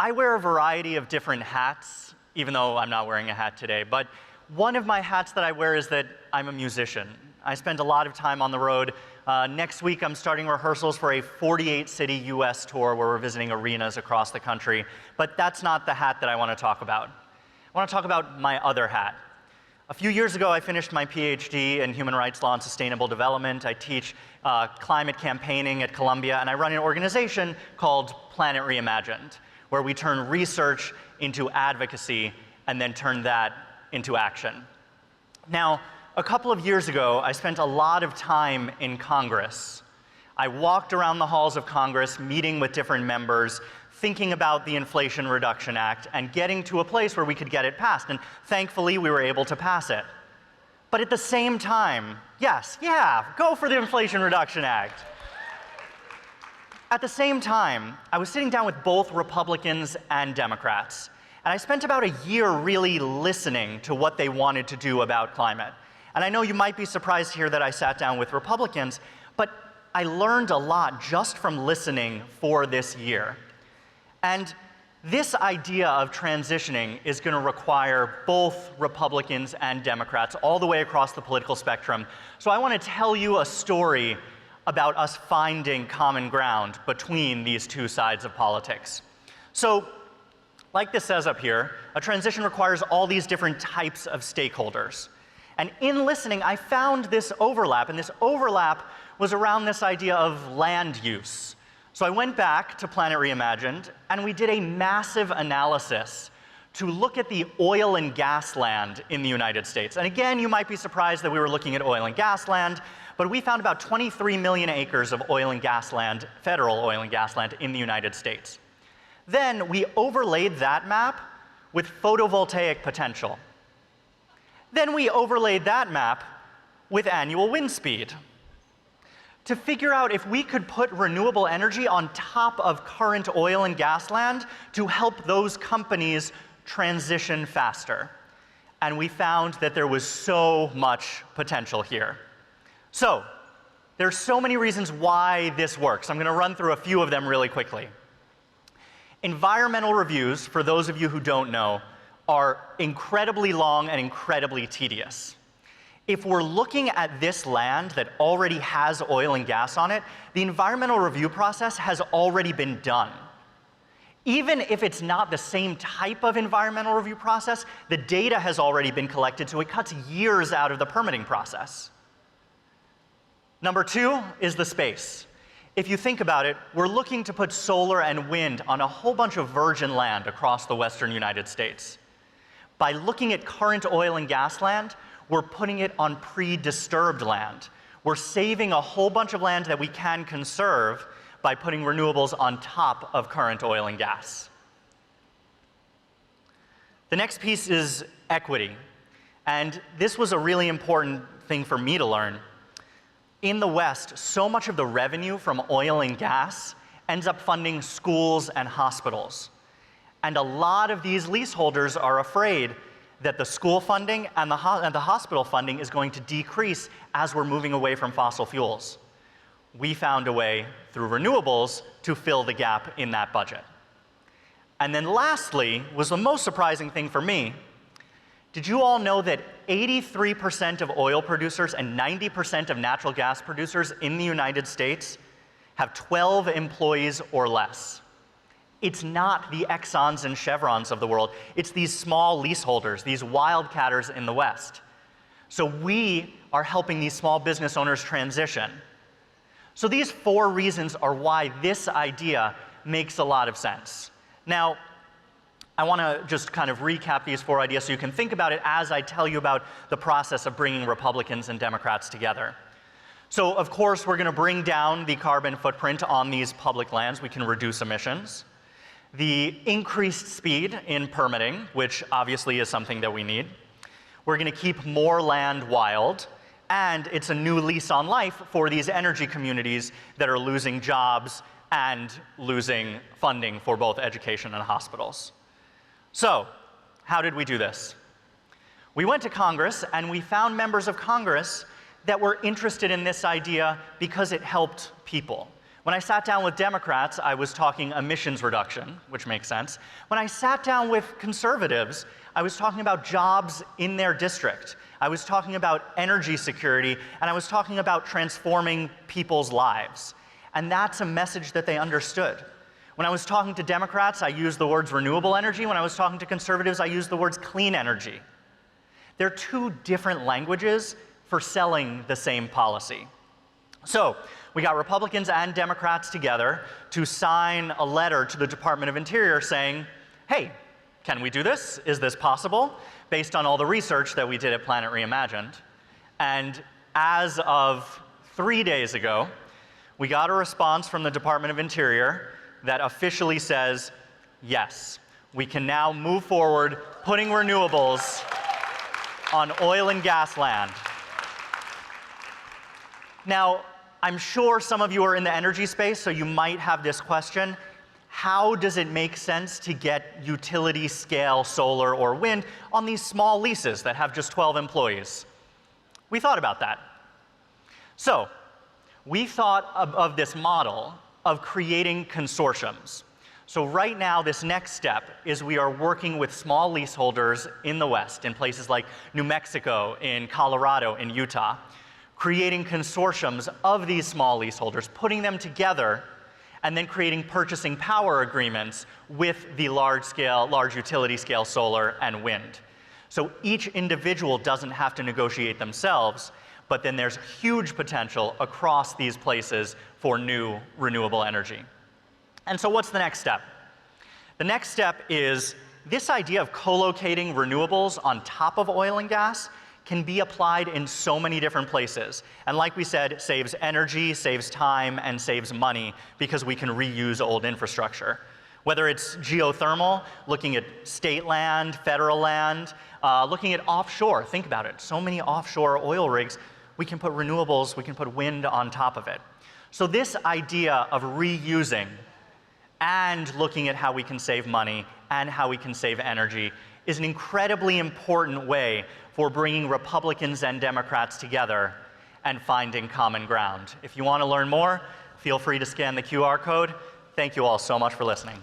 I wear a variety of different hats, even though I'm not wearing a hat today. But one of my hats that I wear is that I'm a musician. I spend a lot of time on the road. Next week, I'm starting rehearsals for a 48-city US tour where we're visiting arenas across the country. But that's not the hat that I want to talk about. I want to talk about my other hat. A few years ago, I finished my PhD in human rights law and sustainable development. I teach climate campaigning at Columbia, and I run an organization called Planet Reimagined, where we turn research into advocacy and then turn that into action. Now, a couple of years ago, I spent a lot of time in Congress. I walked around the halls of Congress, meeting with different members, thinking about the Inflation Reduction Act, and getting to a place where we could get it passed. And thankfully, we were able to pass it. But at the same time, yes, yeah, go for the Inflation Reduction Act. At the same time, I was sitting down with both Republicans and Democrats, and I spent about a year really listening to what they wanted to do about climate. And I know you might be surprised to hear that I sat down with Republicans, but I learned a lot just from listening for this year. And this idea of transitioning is going to require both Republicans and Democrats all the way across the political spectrum. So I want to tell you a story about us finding common ground between these two sides of politics. So, like this says up here, a transition requires all these different types of stakeholders. And in listening, I found this overlap, and this overlap was around this idea of land use. So I went back to Planet Reimagined, and we did a massive analysis to look at the oil and gas land in the United States. And again, you might be surprised that we were looking at oil and gas land, but we found about 23 million acres of oil and gas land, federal oil and gas land in the United States. Then we overlaid that map with photovoltaic potential. Then we overlaid that map with annual wind speed to figure out if we could put renewable energy on top of current oil and gas land to help those companies transition faster. And we found that there was so much potential here. So, there's so many reasons why this works. I'm going to run through a few of them really quickly. Environmental reviews, for those of you who don't know, are incredibly long and incredibly tedious. If we're looking at this land that already has oil and gas on it, the environmental review process has already been done. Even if it's not the same type of environmental review process, the data has already been collected, so it cuts years out of the permitting process. Number two is the space. If you think about it, we're looking to put solar and wind on a whole bunch of virgin land across the western United States. By looking at current oil and gas land, we're putting it on pre-disturbed land. We're saving a whole bunch of land that we can conserve by putting renewables on top of current oil and gas. The next piece is equity. And this was a really important thing for me to learn. In the West, so much of the revenue from oil and gas ends up funding schools and hospitals. And a lot of these leaseholders are afraid that the school funding and the hospital funding is going to decrease as we're moving away from fossil fuels. We found a way through renewables to fill the gap in that budget. And then lastly, was the most surprising thing for me. Did you all know that 83% of oil producers and 90% of natural gas producers in the United States have 12 employees or less? It's not the Exxons and Chevrons of the world. It's these small leaseholders, these wildcatters in the West. So we are helping these small business owners transition. So these four reasons are why this idea makes a lot of sense. Now, I want to just kind of recap these four ideas so you can think about it as I tell you about the process of bringing Republicans and Democrats together. So, of course, we're going to bring down the carbon footprint on these public lands. We can reduce emissions. The increased speed in permitting, which obviously is something that we need. We're going to keep more land wild, and it's a new lease on life for these energy communities that are losing jobs and losing funding for both education and hospitals. So, how did we do this? We went to Congress, and we found members of Congress that were interested in this idea because it helped people. When I sat down with Democrats, I was talking emissions reduction, which makes sense. When I sat down with conservatives, I was talking about jobs in their district. I was talking about energy security, and I was talking about transforming people's lives. And that's a message that they understood. When I was talking to Democrats, I used the words renewable energy. When I was talking to conservatives, I used the words clean energy. They're two different languages for selling the same policy. So we got Republicans and Democrats together to sign a letter to the Department of Interior saying, hey, can we do this? Is this possible? Based on all the research that we did at Planet Reimagined. And as of 3 days ago, we got a response from the Department of Interior that officially says, yes, we can now move forward putting renewables on oil and gas land. Now, I'm sure some of you are in the energy space, so you might have this question. How does it make sense to get utility scale solar or wind on these small leases that have just 12 employees? We thought about that. So we thought of this model of creating consortiums. So right now, this next step is we are working with small leaseholders in the West, in places like New Mexico, in Colorado, in Utah, creating consortiums of these small leaseholders, putting them together, and then creating purchasing power agreements with the large utility scale solar and wind. So each individual doesn't have to negotiate themselves, but then there's huge potential across these places for new renewable energy. And so what's the next step? The next step is this idea of co-locating renewables on top of oil and gas can be applied in so many different places. And like we said, it saves energy, saves time, and saves money because we can reuse old infrastructure. Whether it's geothermal, looking at state land, federal land, looking at offshore, think about it. So many offshore oil rigs, we can put renewables, we can put wind on top of it. So this idea of reusing and looking at how we can save money and how we can save energy is an incredibly important way for bringing Republicans and Democrats together and finding common ground. If you want to learn more, feel free to scan the QR code. Thank you all so much for listening.